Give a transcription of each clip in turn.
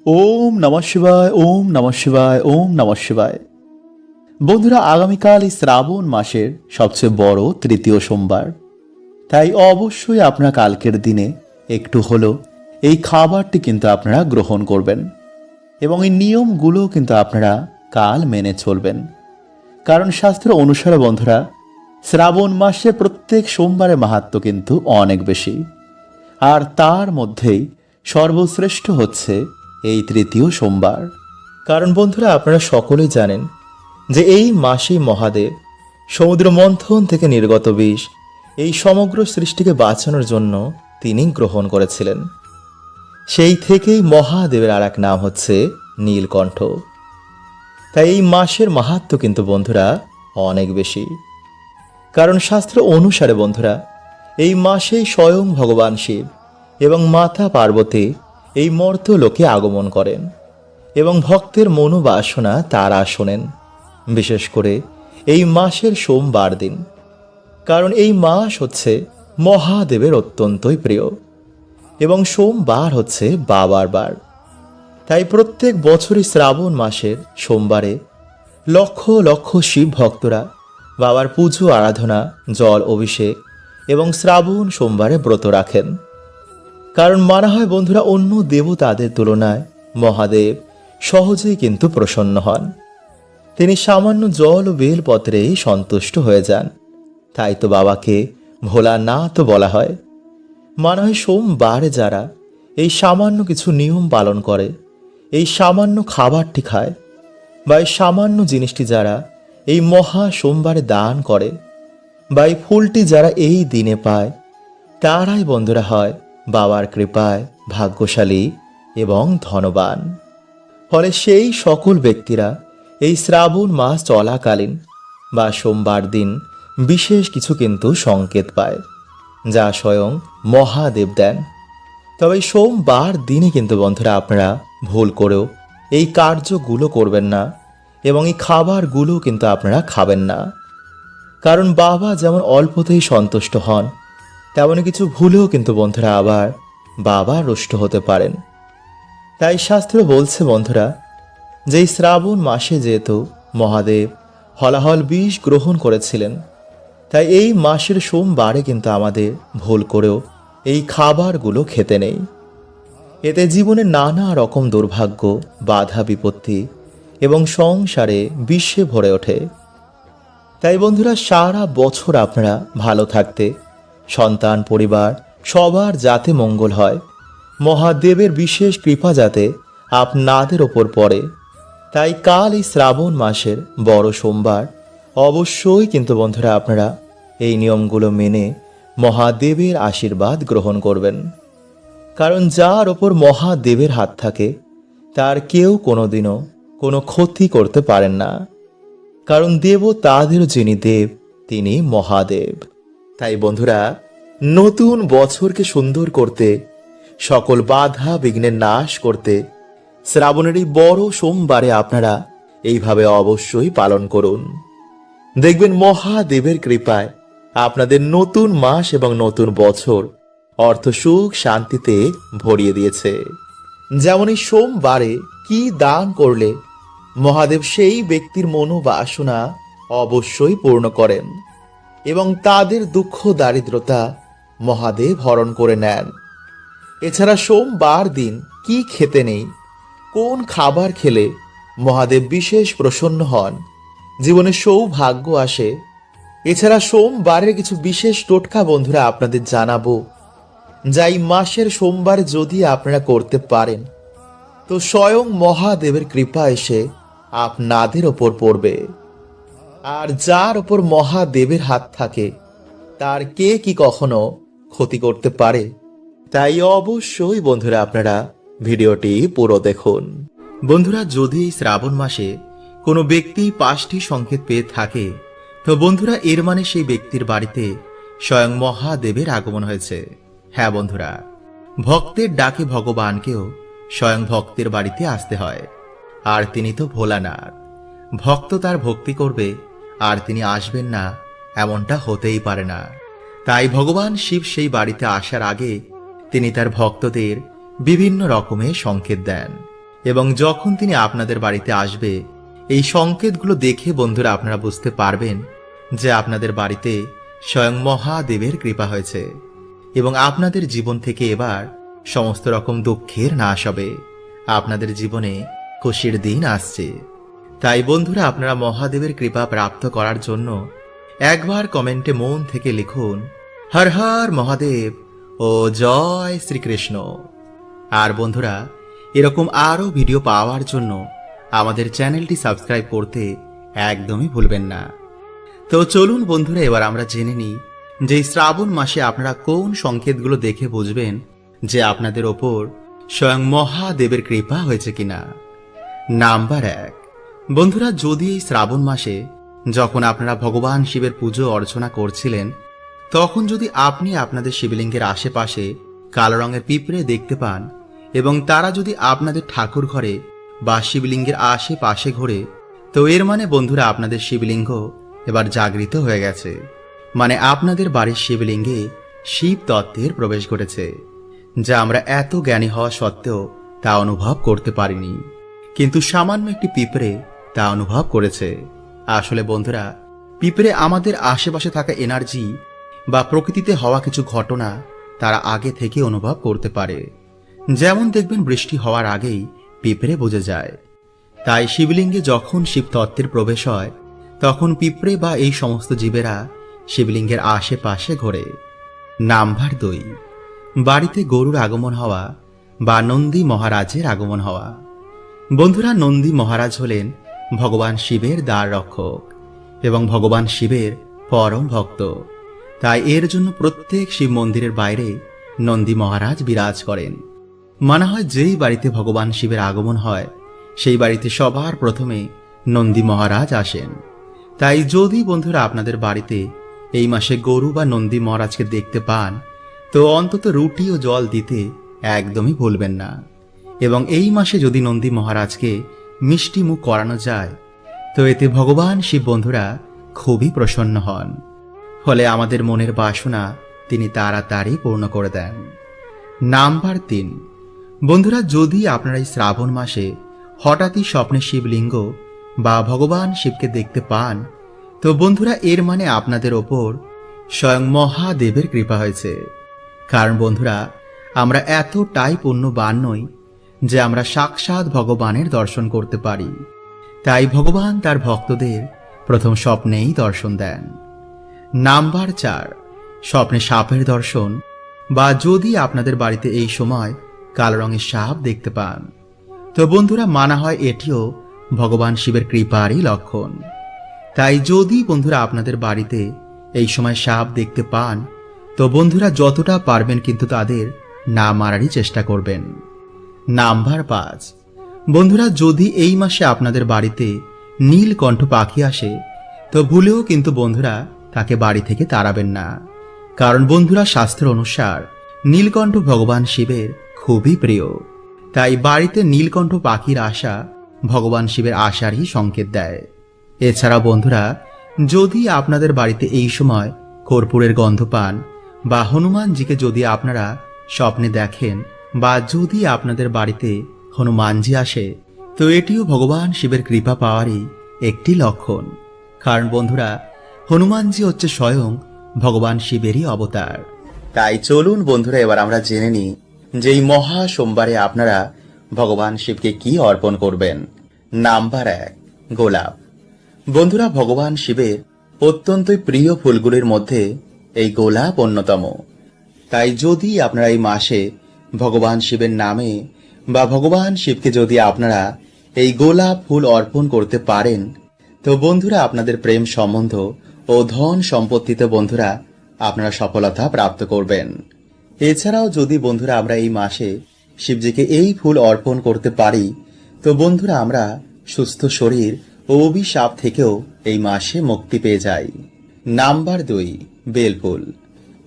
ওম নমঃ শিবায়, ওম নমঃ শিবায়, ওম নমঃ শিবায়। বন্ধুরা, আগামীকাল এই শ্রাবণ মাসের সবচেয়ে বড় তৃতীয় সোমবার। তাই অবশ্যই আপনারা কালকের দিনে একটু হলো এই খাবারটি কিন্তু আপনারা গ্রহণ করবেন এবং এই নিয়মগুলো কিন্তু আপনারা কাল মেনে চলবেন। কারণ শাস্ত্র অনুসারে বন্ধুরা, শ্রাবণ মাসে প্রত্যেক সোমবারের মাহাত্ম্য কিন্তু অনেক বেশি, আর তার মধ্যেই সর্বশ্রেষ্ঠ হচ্ছে এই তৃতীয় সোমবার। কারণ বন্ধুরা, আপনারা সকলেই জানেন যে এই মাসেই মহাদেব সমুদ্র মন্থন থেকে নির্গত বিষ এই সমগ্র সৃষ্টিকে বাঁচানোর জন্য তিনি গ্রহণ করেছিলেন। সেই থেকেই মহাদেবের আর এক নাম হচ্ছে নীলকণ্ঠ। তাই এই মাসের মাহাত্ম্য কিন্তু বন্ধুরা অনেক বেশি। কারণ শাস্ত্র অনুসারে বন্ধুরা, এই মাসেই স্বয়ং ভগবান শিব এবং মাতা পার্বতী এই মর্ত্যলোকে আগমন করেন এবং ভক্তের মনোবাসনা তারা শোনেন, বিশেষ করে এই মাসের সোমবার দিন। কারণ এই মাস হচ্ছে মহাদেবের অত্যন্তই প্রিয় এবং সোমবার হচ্ছে বাবার বার। তাই প্রত্যেক বছরই শ্রাবণ মাসের সোমবারে লক্ষ লক্ষ শিব ভক্তরা বাবার পুজো আরাধনা, জল অভিষেক এবং শ্রাবণ সোমবারে ব্রত রাখেন। কারণ মানা হয় বন্ধুরা, অন্য দেবতাদের তুলনায় মহাদেব সহজেই কিন্তু প্রসন্ন হন। তিনি সামান্য জল ও বেলপত্রেই সন্তুষ্ট হয়ে যান। তাই তো বাবাকে ভোলানাথ বলা হয়। মানা হয় সোমবারে যারা এই সামান্য কিছু নিয়ম পালন করে, এই সামান্য খাবারটি খায় বা এই সামান্য জিনিসটি যারা এই মহা সোমবারে দান করে বা এই ফুলটি যারা এই দিনে পায়, তারাই বন্ধুরা হয় বাবার কৃপায় ভাগ্যশালী এবং ধনবান। ফলে সেই সকল ব্যক্তিরা এই শ্রাবণ মাস চলাকালীন বা সোমবার দিন বিশেষ কিছু কিন্তু সংকেত পায়, যা স্বয়ং মহাদেব দেন। তবে সোমবার দিনে কিন্তু বন্ধুরা আপনারা ভুল করেও এই কার্যগুলো করবেন না এবং এই খাবারগুলো কিন্তু আপনারা খাবেন না। কারণ বাবা যেমন অল্পতেই সন্তুষ্ট হন, তেমনই কিছু ভুলেও কিন্তু বন্ধুরা আবার বাবা রুষ্ট হতে পারেন। তাই শাস্ত্র বলছে বন্ধুরা, যে এই শ্রাবণ মাসে যেহেতু মহাদেব হলাহল বিষ গ্রহণ করেছিলেন, তাই এই মাসের সোমবারে কিন্তু আমাদের ভুল করেও এই খাবারগুলো খেতে নেই। এতে জীবনে নানা রকম দুর্ভাগ্য, বাধা বিপত্তি এবং সংসারে বিষে ভরে ওঠে। তাই বন্ধুরা, সারা বছর আপনারা ভালো থাকতে, সন্তান পরিবার সবার যাতে মঙ্গল হয়, মহাদেবের বিশেষ কৃপা যাতে আপনাদের ওপর পড়ে, তাই কাল এই শ্রাবণ মাসের বড় সোমবার অবশ্যই কিন্তু বন্ধুরা আপনারা এই নিয়মগুলো মেনে মহাদেবের আশীর্বাদ গ্রহণ করবেন। কারণ যার ওপর মহাদেবের হাত থাকে, তার কেউ কোনোদিনও কোনো ক্ষতি করতে পারেন না। কারণ দেবতাদেরও যিনি দেব, তিনি মহাদেব। তাই বন্ধুরা, নতুন বছরকে সুন্দর করতে, সকল বাধা বিঘ্নের নাশ করতে শ্রাবণের এই বড় সোমবারে আপনারা এইভাবে অবশ্যই পালন করুন। দেখবেন মহাদেবের কৃপায় আপনাদের নতুন মাস এবং নতুন বছর অর্থ সুখ শান্তিতে ভরিয়ে দিয়েছে। যেমন এই সোমবারে কি দান করলে মহাদেব সেই ব্যক্তির মনোবাসনা অবশ্যই পূর্ণ করেন এবং তাদের দুঃখ দারিদ্রতা মহাদেব হরণ করে নেন। এছাড়া সোমবার দিন কি খেতে নেই, কোন খাবার খেলে মহাদেব বিশেষ প্রসন্ন হন, জীবনে সৌভাগ্য আসে, এছাড়া সোমবারের কিছু বিশেষ টোটকা বন্ধুরা আপনাদের জানাবো, যা এই মাসের সোমবারে যদি আপনারা করতে পারেন, তো স্বয়ং মহাদেবের কৃপা এসে আপনাদের ওপর পড়বে। আর যার ওপর মহাদেবের হাত থাকে, তার কে কি কখনো ক্ষতি করতে পারে? তাই অবশ্যই বন্ধুরা আপনারা ভিডিওটি পুরো দেখুন। বন্ধুরা, যদি এই শ্রাবণ মাসে কোনো ব্যক্তি 5টি সংকেত পেয়ে থাকে, তো বন্ধুরা এর মানে সেই ব্যক্তির বাড়িতে স্বয়ং মহাদেবের আগমন হয়েছে। হ্যাঁ বন্ধুরা, ভক্তের ডাকে ভগবানকেও স্বয়ং ভক্তের বাড়িতে আসতে হয়। আর তিনি তো ভোলানাথ। ভক্ত তার ভক্তি করবে আর তিনি আসবেন না, এমনটা হতেই পারে না। তাই ভগবান শিব সেই বাড়িতে আসার আগে তিনি তার ভক্তদের বিভিন্ন রকমের সংকেত দেন এবং যখন তিনি আপনাদের বাড়িতে আসবে, এই সংকেতগুলো দেখে বন্ধুরা আপনারা বুঝতে পারবেন যে আপনাদের বাড়িতে স্বয়ং মহাদেবের কৃপা হয়েছে এবং আপনাদের জীবন থেকে এবার সমস্ত রকম দুঃখের নাশ হবে। আপনাদের জীবনে খুশির দিন আসছে। তাই বন্ধুরা আপনারা মহাদেবের কৃপা প্রাপ্ত করার জন্য একবার কমেন্টে মন থেকে লিখুন হর হর মহাদেব ও জয় শ্রীকৃষ্ণ। আর বন্ধুরা এরকম আরও ভিডিও পাওয়ার জন্য আমাদের চ্যানেলটি সাবস্ক্রাইব করতে একদমই ভুলবেন না। তো চলুন বন্ধুরা এবার আমরা জেনে নিই যে এই শ্রাবণ মাসে আপনারা কোন সংকেতগুলো দেখে বুঝবেন যে আপনাদের ওপর স্বয়ং মহাদেবের কৃপা হয়েছে কিনা। নাম্বার 1, বন্ধুরা যদি এই শ্রাবণ মাসে যখন আপনারা ভগবান শিবের পুজো অর্চনা করছিলেন, তখন যদি আপনি আপনাদের শিবলিঙ্গের আশেপাশে কালো রঙের পিঁপড়ে দেখতে পান এবং তারা যদি আপনাদের ঠাকুর ঘরে বা শিবলিঙ্গের আশেপাশে ঘোরে, তো এর মানে বন্ধুরা আপনাদের শিবলিঙ্গ এবার জাগৃত হয়ে গেছে। মানে আপনাদের বাড়ির শিবলিঙ্গে শিব তত্ত্বের প্রবেশ ঘটেছে, যা আমরা এত জ্ঞানী হওয়া সত্ত্বেও তা অনুভব করতে পারিনি, কিন্তু সামান্য একটি পিঁপড়ে তা অনুভব করেছে। আসলে বন্ধুরা পিঁপড়ে আমাদের আশেপাশে থাকা এনার্জি বা প্রকৃতিতে হওয়া কিছু ঘটনা তারা আগে থেকে অনুভব করতে পারে। যেমন দেখবেন বৃষ্টি হওয়ার আগেই পিঁপড়ে বুঝে যায়। তাই শিবলিঙ্গে যখন শিব তত্ত্বের প্রবেশ হয় তখন পিঁপড়ে বা এই সমস্ত জীবেরা শিবলিঙ্গের আশেপাশে ঘোরে। নাম্বার 2, বাড়িতে গরুর আগমন হওয়া বা নন্দী মহারাজের আগমন হওয়া। বন্ধুরা নন্দী মহারাজ হলেন ভগবান শিবের দ্বার রক্ষক এবং ভগবান শিবের পরম ভক্ত। তাই এর জন্য প্রত্যেক শিব মন্দিরের বাইরে নন্দী মহারাজ বিরাজ করেন। মানা হয় যেই বাড়িতে ভগবান শিবের আগমন হয় সেই বাড়িতে সবার প্রথমে নন্দী মহারাজ আসেন। তাই যদি বন্ধুরা আপনাদের বাড়িতে এই মাসে গরু বা নন্দী মহারাজকে দেখতে পান, তো অন্তত রুটি ও জল দিতে একদমই ভুলবেন না। এবং এই মাসে যদি নন্দী মহারাজকে মিষ্টি মুখ করানো যায়, তো এতে ভগবান শিব বন্ধুরা খুবই প্রসন্ন হন। ফলে আমাদের মনের বাসনা তিনি তাড়াতাড়ি পূর্ণ করে দেন। নাম্বার 3, বন্ধুরা যদি আপনারা এই শ্রাবণ মাসে হঠাৎই স্বপ্নে শিবলিঙ্গ বা ভগবান শিবকে দেখতে পান, তো বন্ধুরা এর মানে আপনাদের ওপর স্বয়ং মহাদেবের কৃপা হয়েছে। কারণ বন্ধুরা আমরা এতটাই পুণ্যবান নই যে আমরা সাক্ষাৎ ভগবানের দর্শন করতে পারি। তাই ভগবান তার ভক্তদের প্রথম স্বপ্নেই দর্শন দেন। নাম্বার 4, স্বপ্নে সাপের দর্শন বা যদি আপনাদের বাড়িতে এই সময় কালো রঙের সাপ দেখতে পান, তো বন্ধুরা মানা হয় এটিও ভগবান শিবের কৃপারই লক্ষণ। তাই যদি বন্ধুরা আপনাদের বাড়িতে এই সময় সাপ দেখতে পান, তো বন্ধুরা যতটা পারবেন কিন্তু তাদের না মারারই চেষ্টা করবেন। নাম্বার 5, বন্ধুরা যদি এই মাসে আপনাদের বাড়িতে নীলকণ্ঠ পাখি আসে, তো ভুলেও কিন্তু বন্ধুরা তাকে বাড়ি থেকে তাড়াবেন না। কারণ বন্ধুরা শাস্ত্র অনুসার নীলকণ্ঠ ভগবান শিবের খুবই প্রিয়। তাই বাড়িতে নীলকণ্ঠ পাখির আসা ভগবান শিবের আসারই সংকেত দেয়। এছাড়া বন্ধুরা যদি আপনাদের বাড়িতে এই সময় কর্পূরের গন্ধ পান বা হনুমানজিকে যদি আপনারা স্বপ্নে দেখেন বা যদি আপনাদের বাড়িতে হনুমানজি আসে, তো এটিও ভগবান শিবের কৃপা পাওয়ারই একটি লক্ষণ। কারণ বন্ধুরা হনুমানজি হচ্ছে স্বয়ং ভগবান শিবেরই অবতার। তাই চলুন বন্ধুরা এবার আমরা জেনে নিই যে এই মহা সোমবারে আপনারা ভগবান শিবকে কি অর্পণ করবেন। নাম্বার 1, গোলাপ। বন্ধুরা ভগবান শিবের অত্যন্তই প্রিয় ফুলগুলির মধ্যে এই গোলাপ অন্যতম। তাই যদি আপনারা এই মাসে ভগবান শিবের নামে বা ভগবান শিবকে যদি আপনারা এই গোলাপ ফুল অর্পণ করতে পারেন, তো বন্ধুরা আপনাদের প্রেম সম্বন্ধ ও ধন সম্পত্তিতে বন্ধুরা আপনারা সফলতা প্রাপ্ত করবেন। এছাড়াও যদি বন্ধুরা আমরা এই মাসে শিবজিকে এই ফুল অর্পণ করতে পারি, তো বন্ধুরা আমরা সুস্থ শরীর ও অভিশাপ থেকেও এই মাসে মুক্তি পেয়ে যাই। নাম্বার 2, বেলফুল।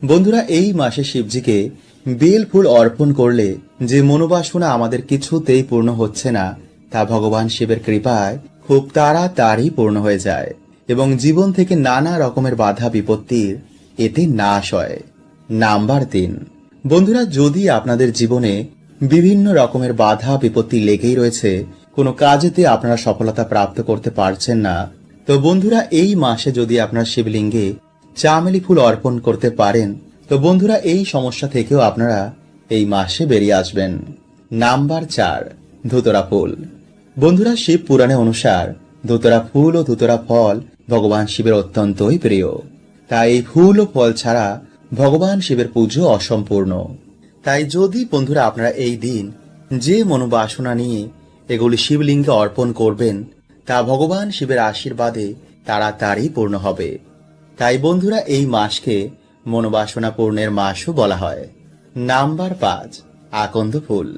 বন্ধুরা এই মাসে শিবজিকে বেল ফুল অর্পণ করলে যে মনোবাসনা আমাদের কিছুতেই পূর্ণ হচ্ছে না, তা ভগবান শিবের কৃপায় খুব তাড়াতাড়ি পূর্ণ হয়ে যায় এবং জীবন থেকে নানা রকমের বাধা বিপত্তির এতে নাশ হয়। নাম্বার 3, বন্ধুরা যদি আপনাদের জীবনে বিভিন্ন রকমের বাধা বিপত্তি লেগেই রয়েছে, কোনো কাজেতে আপনারা সফলতা প্রাপ্ত করতে পারছেন না, তো বন্ধুরা এই মাসে যদি আপনার শিবলিঙ্গে চামেলি ফুল অর্পণ করতে পারেন, তো বন্ধুরা এই সমস্যা থেকেও আপনারা এই মাসে বেরিয়ে আসবেন। নাম্বার 4, ধুতরা ফুল। বন্ধুরা শিব পুরাণে অনুসার ধুতরা ফুল ও ধুতরা ফল ভগবান শিবের অত্যন্তই প্রিয়। তাই এই ফুল ও ফল ছাড়া ভগবান শিবের পুজো অসম্পূর্ণ। তাই যদি বন্ধুরা আপনারা এই দিন যে মনোবাসনা নিয়ে এগুলি শিবলিঙ্গে অর্পণ করবেন, তা ভগবান শিবের আশীর্বাদে তাড়াতাড়ি পূর্ণ হবে। তাই বন্ধুরা এই মাসকে মনোবাসনা পূর্ণের মাসও বলা হয়। নাম্বার 5, আকন্দ ফুল।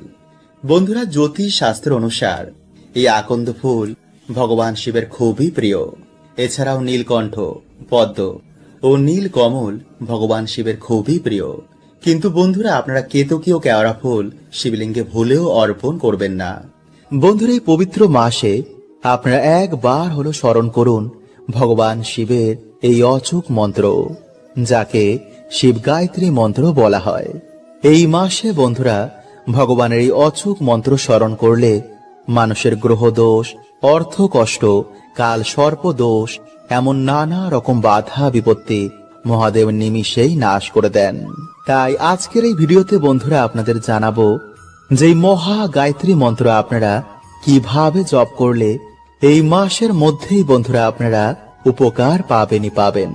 বন্ধুরা জ্যোতিষ শাস্ত্র অনুসার এই আকন্দ ফুল ভগবান শিবের খুবই প্রিয়। এছাড়াও নীলকণ্ঠ, পদ্ম ও নীল কমল ভগবান শিবের খুবই প্রিয়। কিন্তু বন্ধুরা আপনারা কেতকী ও কেওড়া ফুল শিবলিঙ্গে ভুলেও অর্পণ করবেন না। বন্ধুরা এই পবিত্র মাসে আপনারা একবার হলো স্মরণ করুন ভগবান শিবের এই অচূক মন্ত্র, যাকে শিব গায়ত্রী মন্ত্র বলা হয়। এই মাসে বন্ধুরা ভগবানের এই অচূক মন্ত্র স্মরণ করলে মানুষের গ্রহ দোষ, অর্থ কষ্ট, কাল সর্প দোষ, এমন নানা রকম বাধা বিপত্তি মহাদেব নিমিষেই নাশ করে দেন। তাই আজকের এই ভিডিওতে বন্ধুরা আপনাদের জানাবো যে মহা গায়ত্রী মন্ত্র আপনারা কিভাবে জপ করলে এই মাসের মধ্যেই বন্ধুরা আপনারা উপকার পাবেনই পাবেন।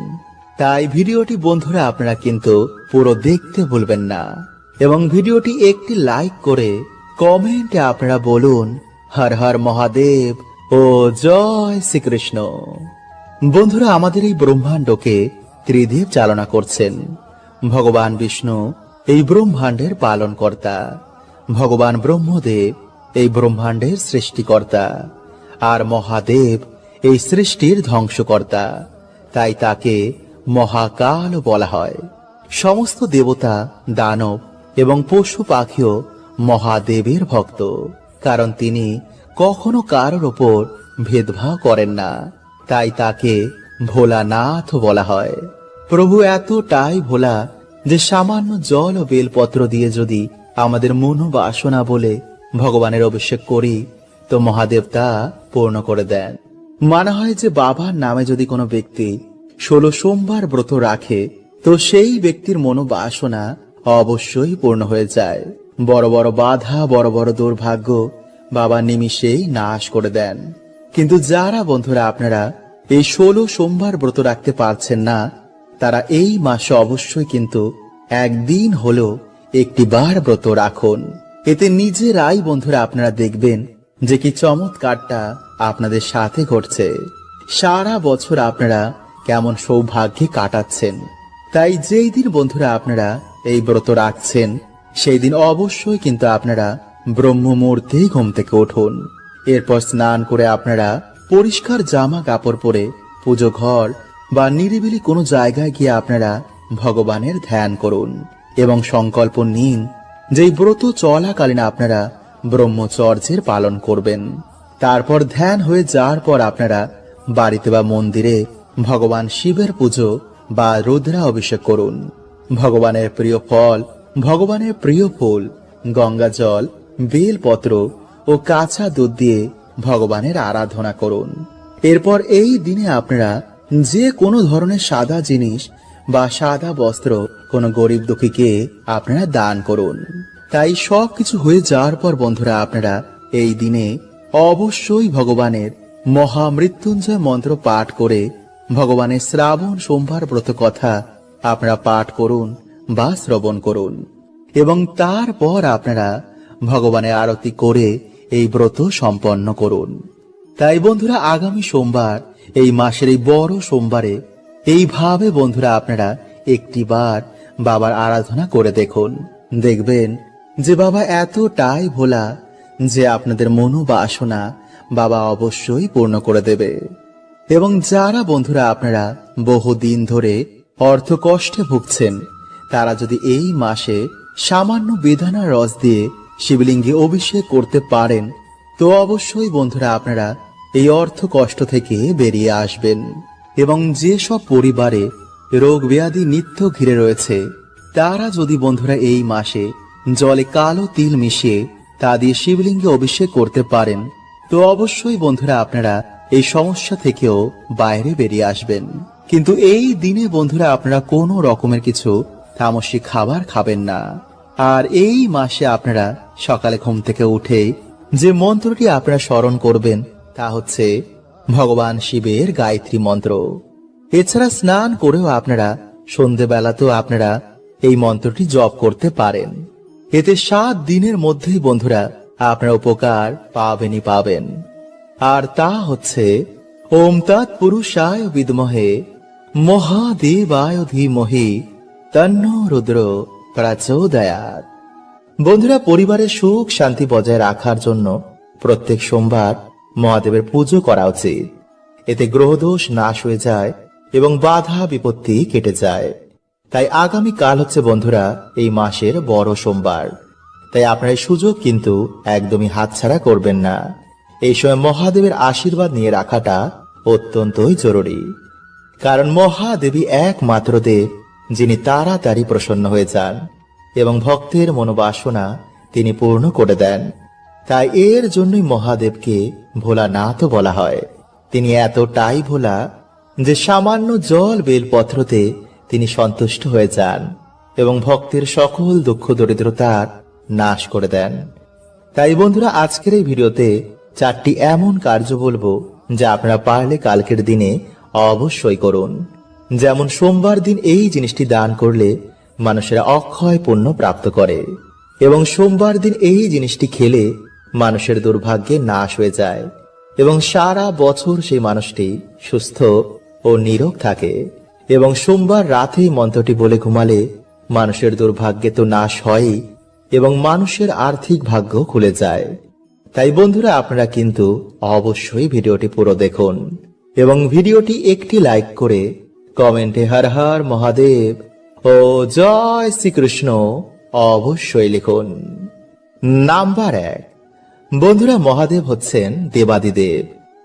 তাই ভিডিওটি বন্ধুরা আপনারা কিন্তু পুরো দেখতে ভুলবেন না, এবং ভিডিওটি একটি লাইক করে কমেন্টে আপনারা বলুন হর হর মহাদেব ও জয় শ্রীকৃষ্ণ। বন্ধুরা আমাদের এই ব্রহ্মাণ্ডকে ত্রিদেব চালনা করছেন। ভগবান বিষ্ণু এই ব্রহ্মাণ্ডের পালনকর্তা, ভগবান ব্রহ্মদেব এই ব্রহ্মাণ্ডের সৃষ্টিকর্তা, আর মহাদেব এই সৃষ্টির ধ্বংসকর্তা। তাই তাকে মহাকাল বলা হয়। সমস্ত দেবতা, দানব এবং পশু পাখিও মহাদেবের ভক্ত, কারণ তিনি কখনো কারোর ওপর ভেদভাব করেন না। তাই তাকে ভোলানাথ বলা হয়। প্রভু এতটাই ভোলা যে সামান্য জল ও বেলপত্র দিয়ে যদি আমাদের মনোবাসনা বলে ভগবানের অভিষেক করি, তো মহাদেব তা পূর্ণ করে দেন। মানা হয় যে বাবার নামে যদি কোনো ব্যক্তি 16 সোমবার ব্রত রাখে, তো সেই ব্যক্তির মনোবাসনা অবশ্যই পূর্ণ হয়ে যায়। বড় বড় বাধা, বড় বড় দুর্ভাগ্য বাবা নিমিষেই নাশ করে দেন। কিন্তু যারা বন্ধুরা আপনারা এই 16 সোমবার ব্রত রাখতে পারছেন না, তারা এই মাসে অবশ্যই কিন্তু একদিন হলো একটি বার ব্রত রাখুন। এতে নিজেরাই বন্ধুরা আপনারা দেখবেন যে কি চমৎকারটা আপনাদের সাথে ঘটছে। সারা বছর আপনারা কেমন সৌভাগ্যে কাটাচ্ছেন। তাই যেই দিন বন্ধুরা আপনারা এই ব্রত রাখছেন, সেই দিন অবশ্যই কিন্তু আপনারা ব্রহ্ম মুহূর্তেই ঘুম থেকে উঠুন। এরপর স্নান করে আপনারা পরিষ্কার জামা কাপড় পরে পুজো ঘর বা নিরিবিলি কোনো জায়গায় গিয়ে আপনারা ভগবানের ধ্যান করুন এবং সংকল্প নিন যে ব্রত চলাকালীন আপনারা ব্রহ্মচর্যের পালন করবেন। তারপর ধ্যান হয়ে যাওয়ার পর আপনারা বাড়িতে বা মন্দিরে ভগবান শিবের পুজো বা রুদ্রা অভিষেক করুন। ভগবানের প্রিয় ফল, ভগবানের প্রিয় ফুল, গঙ্গা জল, বেলপত্র ও কাঁচা দুধ দিয়ে ভগবানের আরাধনা করুন। এরপর এই দিনে আপনারা যে কোনো ধরনের সাদা জিনিস বা সাদা বস্ত্র কোনো গরিব দুঃখীকে আপনারা দান করুন। তাই সবকিছু হয়ে যাওয়ার পর বন্ধুরা আপনারা এই দিনে অবশ্যই ভগবানের মহামৃত্যুঞ্জয় মন্ত্র পাঠ করে ভগবানের শ্রাবণ সোমবার ব্রত কথা আপনারা পাঠ করুন বা শ্রবণ করুন, এবং তারপর আপনারা ভগবানের আরতি করে এই ব্রত সম্পন্ন করুন। তাই বন্ধুরা আগামী সোমবার, এই মাসের এই বড় সোমবারে এইভাবে বন্ধুরা আপনারা একটিবার বাবার আরাধনা করে দেখুন। দেখবেন যে বাবা এতটাই ভোলা যে আপনাদের মনোবাসনা বাবা অবশ্যই পূর্ণ করে দেবে। এবং যারা বন্ধুরা আপনারা বহুদিন ধরে অর্থ কষ্টে ভুগছেন, তারা যদি এই মাসে সামান্য বেদানা রস দিয়ে শিবলিঙ্গে অভিষেক করতে পারেন, তো অবশ্যই বন্ধুরা আপনারা এই অর্থ কষ্ট থেকে বেরিয়ে আসবেন। এবং যেসব পরিবারে রোগ ব্যাধি নিত্য ঘিরে রয়েছে, তারা যদি বন্ধুরা এই মাসে জলে কালো তিল মিশিয়ে তা দিয়ে শিবলিঙ্গে অভিষেক করতে পারেন, তো অবশ্যই বন্ধুরা আপনারা এই সমস্যা থেকেও বাইরে বেরিয়ে আসবেন। কিন্তু এই দিনে বন্ধুরা আপনারা কোনো রকমের কিছু তামসিক খাবার খাবেন না। আর এই মাসে আপনারা সকালে ঘুম থেকে উঠে যে মন্ত্রটি আপনারা স্মরণ করবেন তা হচ্ছে ভগবান শিবের গায়ত্রী মন্ত্র। এছাড়া স্নান করেও আপনারা সন্ধেবেলাতেও আপনারা এই মন্ত্রটি জপ করতে পারেন। এতে 7 দিনের মধ্যেই বন্ধুরা আপনারা উপকার পাবেনই পাবেন। আর তা হচ্ছে ওম তৎপুরুষায় বিদ্মহে মহাদেবায় ধীমহি তন্নো রুদ্র প্রচোদয়াৎ। বন্ধুরা, পরিবারের সুখ শান্তি বজায় রাখার জন্য প্রত্যেক সোমবার মহাদেবের পুজো করা উচিত। এতে গ্রহদোষ নাশ হয়ে যায় এবং বাধা বিপত্তি কেটে যায়। তাই আগামী কাল হচ্ছে বন্ধুরা এই মাসের বড় সোমবার। তাই আপনার এই সুযোগ কিন্তু একদমই হাতছাড়া করবেন না। এই সময় মহাদেবের আশীর্বাদ নিয়ে রাখাটা অত্যন্তই জরুরি, কারণ মহাদেবী একমাত্র দেব যিনি তাড়াতাড়ি প্রসন্ন হয়ে যান এবং ভক্তের মনোবাসনা তিনি পূর্ণ করে দেন। তাই এর জন্যই মহাদেবকে ভোলানাথ বলা হয়। তিনি এতটাই ভোলা যে সামান্য জল বেলপত্রতে তিনি সন্তুষ্ট হয়ে যান এবং ভক্তের সকল দুঃখ দরিদ্রতার নাশ করে দেন। তাই বন্ধুরা, আজকের এই ভিডিওতে 4টি এমন কার্য বলবো যা আপনারা পারলে কালকের দিনে অবশ্যই করুন। যেমন সোমবার দিন এই জিনিসটি দান করলে মানুষেরা অক্ষয় পুণ্য প্রাপ্ত করে এবং সোমবার দিন এই জিনিসটি খেলে মানুষের দুর্ভাগ্যে নাশ হয়ে যায় এবং সারা বছর সেই মানুষটি সুস্থ ও নিরোগ থাকে। এবং সোমবার রাতেই মন্ত্রটি বলে ঘুমালে মানুষের দুর্ভাগ্যে তো নাশ হয়ই এবং মানুষের আর্থিক ভাগ্য খুলে যায়। তাই বন্ধুরা, আপনারা কিন্তু অবশ্যই ভিডিওটি পুরো দেখুন এবং ভিডিওটি একটি লাইক করে কমেন্টে হর হর মহাদেব ও জয় শ্রীকৃষ্ণ অবশ্যই লিখুন। নাম্বার 1, বন্ধুরা, মহাদেব হচ্ছেন দেবাদিদেব,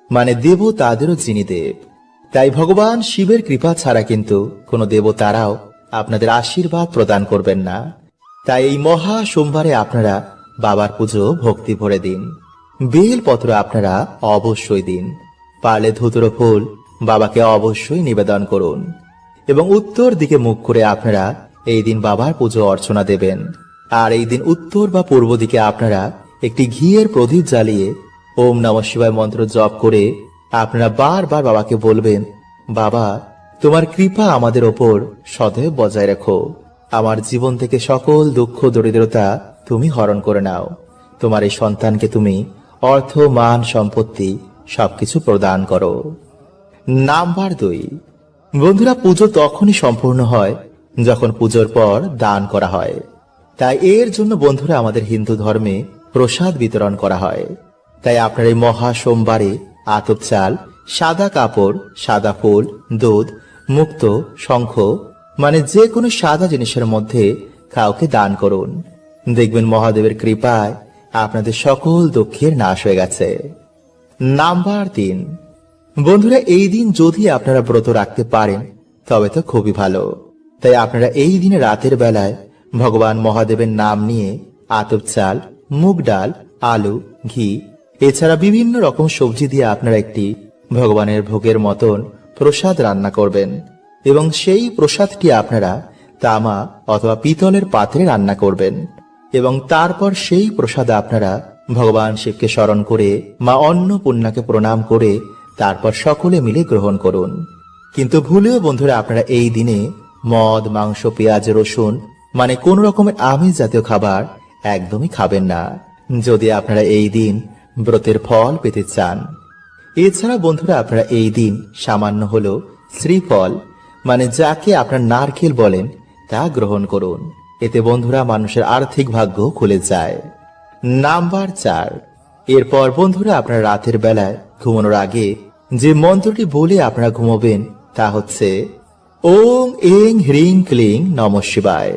মানে দেবতাদেরও যিনি দেব। তাই ভগবান শিবের কৃপা ছাড়া কিন্তু কোনো দেবতারাও আপনাদের আশীর্বাদ প্রদান করবেন না। তাই এই মহা সোমবারে আপনারা বাবার পুজো ভক্তি ভরে দিন। বেলপত্র আপনারা অবশ্যই দিন। পারলে ধুতুরো ফুল বাবাকে অবশ্যই নিবেদন করুন এবং উত্তর দিকে মুখ করে আপনারা এই দিন বাবার পুজো অর্চনা দেবেন। আর এই দিন উত্তর বা পূর্ব দিকে আপনারা একটি ঘিয়ের প্রদীপ জ্বালিয়ে ওম নমঃ শিবায় মন্ত্র জপ করে আপনারা বারবার বাবাকে বলবেন, বাবা তোমার কৃপা আমাদের ওপর সদৈব বজায় রাখো। আমার জীবন থেকে সকল দুঃখ দরিদ্রতা তুমি হরণ করে নাও। তোমার এই সন্তানকে তুমি অর্থ মান সম্পত্তি সবকিছু প্রদান করো। নাম্বার 2, বন্ধুরা, পুজো তখনই সম্পূর্ণ হয় যখন পুজোর পর দান করা হয়। তাই এর জন্য বন্ধুরা আমাদের হিন্দু ধর্মে প্রসাদ বিতরণ করা হয়। তাই আপনার এই মহা সোমবারে আতপ চাল, সাদা কাপড়, সাদা ফুল, দুধ, মুক্ত, শঙ্খ, মানে যে কোনো সাদা জিনিসের মধ্যে কাউকে দান করুন। দেখবেন মহাদেবের কৃপায় আপনাদের সকল দুঃখের নাশ হয়ে গেছে। নাম্বার 3, বন্ধুরা, এই দিন যদি আপনারা ব্রত রাখতে পারেন তবে তো খুবই ভালো। তাই আপনারা এই দিনে রাতের বেলায় ভগবান মহাদেবের নাম নিয়ে আতপ চাল, মুগ ডাল, আলু, ঘি এছাড়া বিভিন্ন রকম সবজি দিয়ে আপনারা একটি ভগবানের ভোগের মতন প্রসাদ রান্না করবেন এবং সেই প্রসাদটি আপনারা তামা অথবা পিতলের পাত্রে রান্না করবেন এবং তারপর সেই প্রসাদ আপনারা ভগবান শিবকে স্মরণ করে মা অন্নপূর্ণাকে প্রণাম করে তারপর সকলে মিলে গ্রহণ করুন। কিন্তু ভুলেও বন্ধুরা আপনারা এই দিনে মদ, মাংস, পেঁয়াজ, রসুন মানে কোন রকমের আমিষ জাতীয় খাবার একদমই খাবেন না, যদি আপনারা এই দিন ব্রতের ফল পেতে চান। এছাড়া বন্ধুরা আপনারা এই দিন সামান্য হলো শ্রীফল মানে যাকে আপনার নারকেল বলেন তা গ্রহণ করুন। এতে বন্ধুরা মানুষের আর্থিক ভাগ্য খুলে যায়। নাম্বার 4, এরপর বন্ধুরা আপনারা রাতের বেলায় ঘুমানোর আগে যে মন্ত্রটি বলে আপনারা ঘুমাবেন তা হচ্ছে ওং এং হ্রিং ক্লিং নমঃ শিবায়।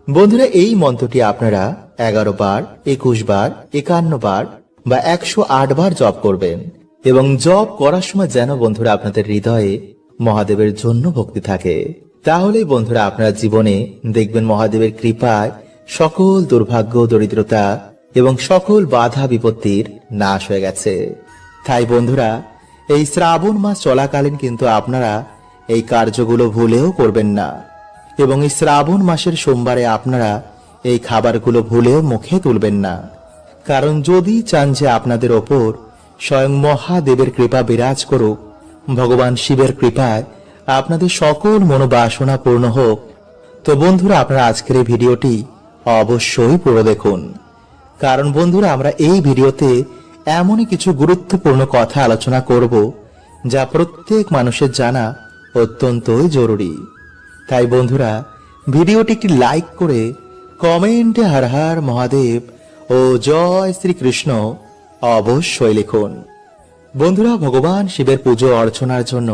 বন্ধুরা এই মন্ত্রটি আপনারা 11 বার, 21 বার, 51 বার বা 108 বার জপ করবেন এবং জপ করার সময় যেন বন্ধুরা আপনাদের হৃদয়ে মহাদেবের জন্য ভক্তি থাকে। তাহলেই বন্ধুরা আপনারা জীবনে দেখবেন মহাদেবের কৃপায় সকল দুর্ভাগ্য দরিদ্রতা এবং সকল বাধা বিপত্তির নাশ হয়ে গেছে। তাই বন্ধুরা, এই শ্রাবণ মাস চলাকালীন কিন্তু আপনারা এই কার্যগুলো ভুলেও করবেন না এবং এই শ্রাবণ মাসের সোমবারে আপনারা এই খাবারগুলো ভুলেও মুখে তুলবেন না। কারণ যদি চান যে আপনাদের ওপর স্বয়ং মহাদেবের কৃপা বিরাজ করুক, ভগবান শিবের কৃপায় আপনাদের সকল মনোবাসনা পূর্ণ হোক, তো বন্ধুরা আপনারা আজকের এই ভিডিওটি অবশ্যই পুরো দেখুন। কারণ বন্ধুরা, আমরা এই ভিডিওতে এমনই কিছু গুরুত্বপূর্ণ কথা আলোচনা করব যা প্রত্যেক মানুষের জানা অত্যন্তই জরুরি। তাই বন্ধুরা, ভিডিওটি একটি লাইক করে কমেন্টে হর হর মহাদেব ও জয় শ্রীকৃষ্ণ অবশ্যই লিখুন। বন্ধুরা, ভগবান শিবের পুজো অর্চনার জন্য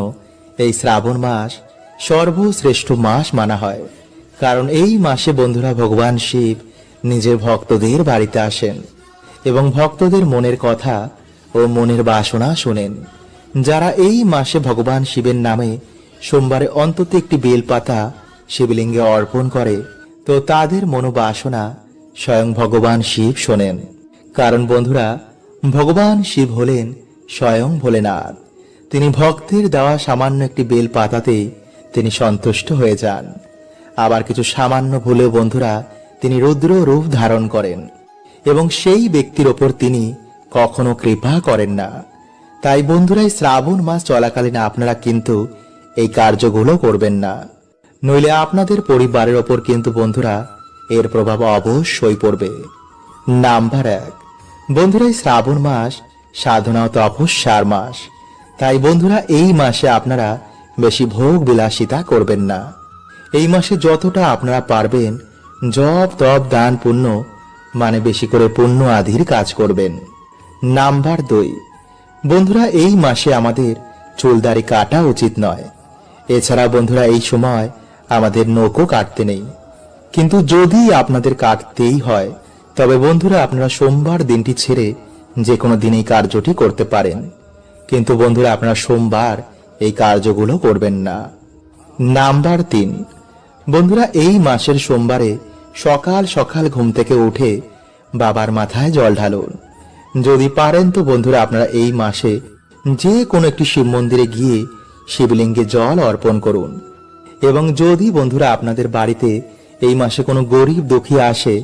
এই শ্রাবণ মাস সর্বশ্রেষ্ঠ মাস মানা হয়। কারণ এই মাসে বন্ধুরা ভগবান শিব নিজের ভক্তদের বাড়িতে আসেন এবং ভক্তদের মনের কথা ও মনের বাসনা শোনেন। যারা এই মাসে ভগবান শিবের নামে সোমবারে অন্তত একটি বেলপাতা শিবলিঙ্গে অর্পণ করে, তো তাদের মনোবাসনা স্বয়ং ভগবান শিব শোনেন। কারণ বন্ধুরা, ভগবান শিব হলেন স্বয়ং ভোলেনাথ। তিনি ভক্তের দেওয়া সামান্য একটি বেল পাতাতেই তিনি সন্তুষ্ট হয়ে যান। আবার কিছু সামান্য ভুলেও বন্ধুরা তিনি রুদ্র রূপ ধারণ করেন এবং সেই ব্যক্তির ওপর তিনি কখনো কৃপা করেন না। তাই বন্ধুরা, এই শ্রাবণ মাস চলাকালীন আপনারা কিন্তু এই কার্যগুলো করবেন না, নইলে আপনাদের পরিবারের ওপর কিন্তু বন্ধুরা এর প্রভাব অবশ্যই পড়বে। নাম্বার 1, বন্ধুরা, এই শ্রাবণ মাস সাধনা ও তপস্যার মাস। তাই বন্ধুরা, এই মাসে আপনারা বেশি ভোগ বিলাসিতা করবেন না। এই মাসে যতটা আপনারা পারবেন জপ তপ দান পুণ্য মানে বেশি করে পুণ্য আদির কাজ করবেন। নাম্বার 2, বন্ধুরা, এই মাসে আমাদের চুলদাড়ি কাটা উচিত নয়। এছাড়া বন্ধুরা এই সময় আমাদের নখও কাটতে নেই। কিন্তু যদি আপনাদের কাটতেই হয় তবে বন্ধুরা আপনারা সোমবার দিনটি ছেড়ে যে কোনো দিন এই কার্যটি করতে পারেন। কিন্তু বন্ধুরা আপনারা সোমবার এই কার্যগুলো করবেন না। নাম্বার 3, বন্ধুরা, এই মাসের সোমবারে সকাল সকাল ঘুম থেকে উঠে বাবার মাথায় জল ঢালুন। যদি পারেন তো বন্ধুরা আপনারা এই মাসে যে কোনো একটি শিব মন্দিরে গিয়ে শিবলিঙ্গে জল অর্পণ করুন। এবং যদি বন্ধুরা আপনাদের বাড়িতে এই মাসে কোনো গরিব দুঃখী আসে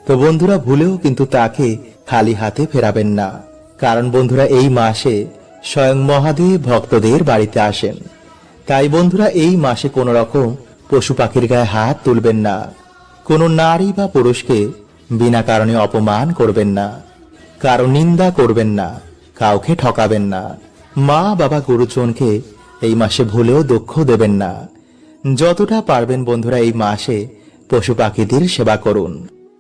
তো বন্ধুরা ভুলেও কিন্তু তাকে খালি হাতে ফেরাবেন না। কারণ বন্ধুরা এই মাসে স্বয়ং মহাদেব ভক্তদের বাড়িতে আসেন। তাই বন্ধুরা এই মাসে কোনো রকম পশু পাখির গায়ে হাত তুলবেন না। কোনো নারী বা পুরুষকে বিনা কারণে অপমান করবেন না, কারো নিন্দা করবেন না, কাউকে ঠকাবেন না। মা বাবা গুরুজনকে এই মাসে ভুলেও দুঃখ দেবেন না। যতটা পারবেন বন্ধুরা এই মাসে পশু পাখিদের সেবা করুন,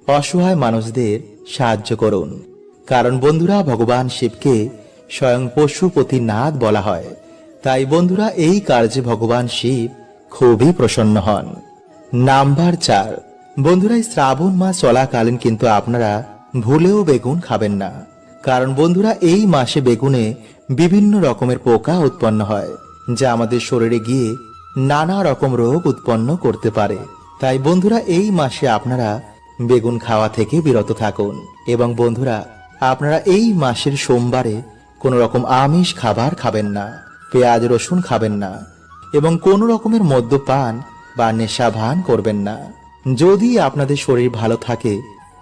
অসহায় মানুষদের সাহায্য করুন। কারণ বন্ধুরা ভগবান শিবকে স্বয়ং পশুপতিনাথ বলা হয়। তাই বন্ধুরা এই কার্যে ভগবান শিব খুবই প্রসন্ন হন। নাম্বার 4, বন্ধুরা, এই শ্রাবণ মাস চলাকালীন কিন্তু আপনারা ভুলেও বেগুন খাবেন না। কারণ বন্ধুরা এই মাসে বেগুনে বিভিন্ন রকমের পোকা উৎপন্ন হয় যা আমাদের শরীরে গিয়ে নানা রকম রোগ উৎপন্ন করতে পারে। তাই বন্ধুরা এই মাসে আপনারা বেগুন খাওয়া থেকে বিরত থাকুন। এবং বন্ধুরা আপনারা এই মাসের সোমবারে কোনো রকম আমিষ খাবার খাবেন না, পেঁয়াজ রসুন খাবেন না এবং কোনো রকমের মদ্যপান বা নেশা ভান করবেন না। যদি আপনাদের শরীর ভালো থাকে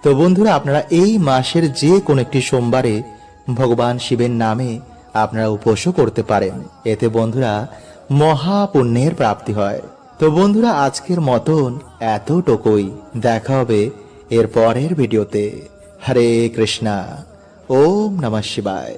তো বন্ধুরা আপনারা এই মাসের যে কোনো একটি সোমবারে ভগবান শিবের নামে আপনারা উপোসও করতে পারেন। এতে বন্ধুরা মহা পুণ্যের প্রাপ্তি হয়। তো বন্ধুরা আজকের মতন এতটুকুই। দেখা হবে এর পরের ভিডিওতে। হরে কৃষ্ণা। ওম নমঃ শিবায়।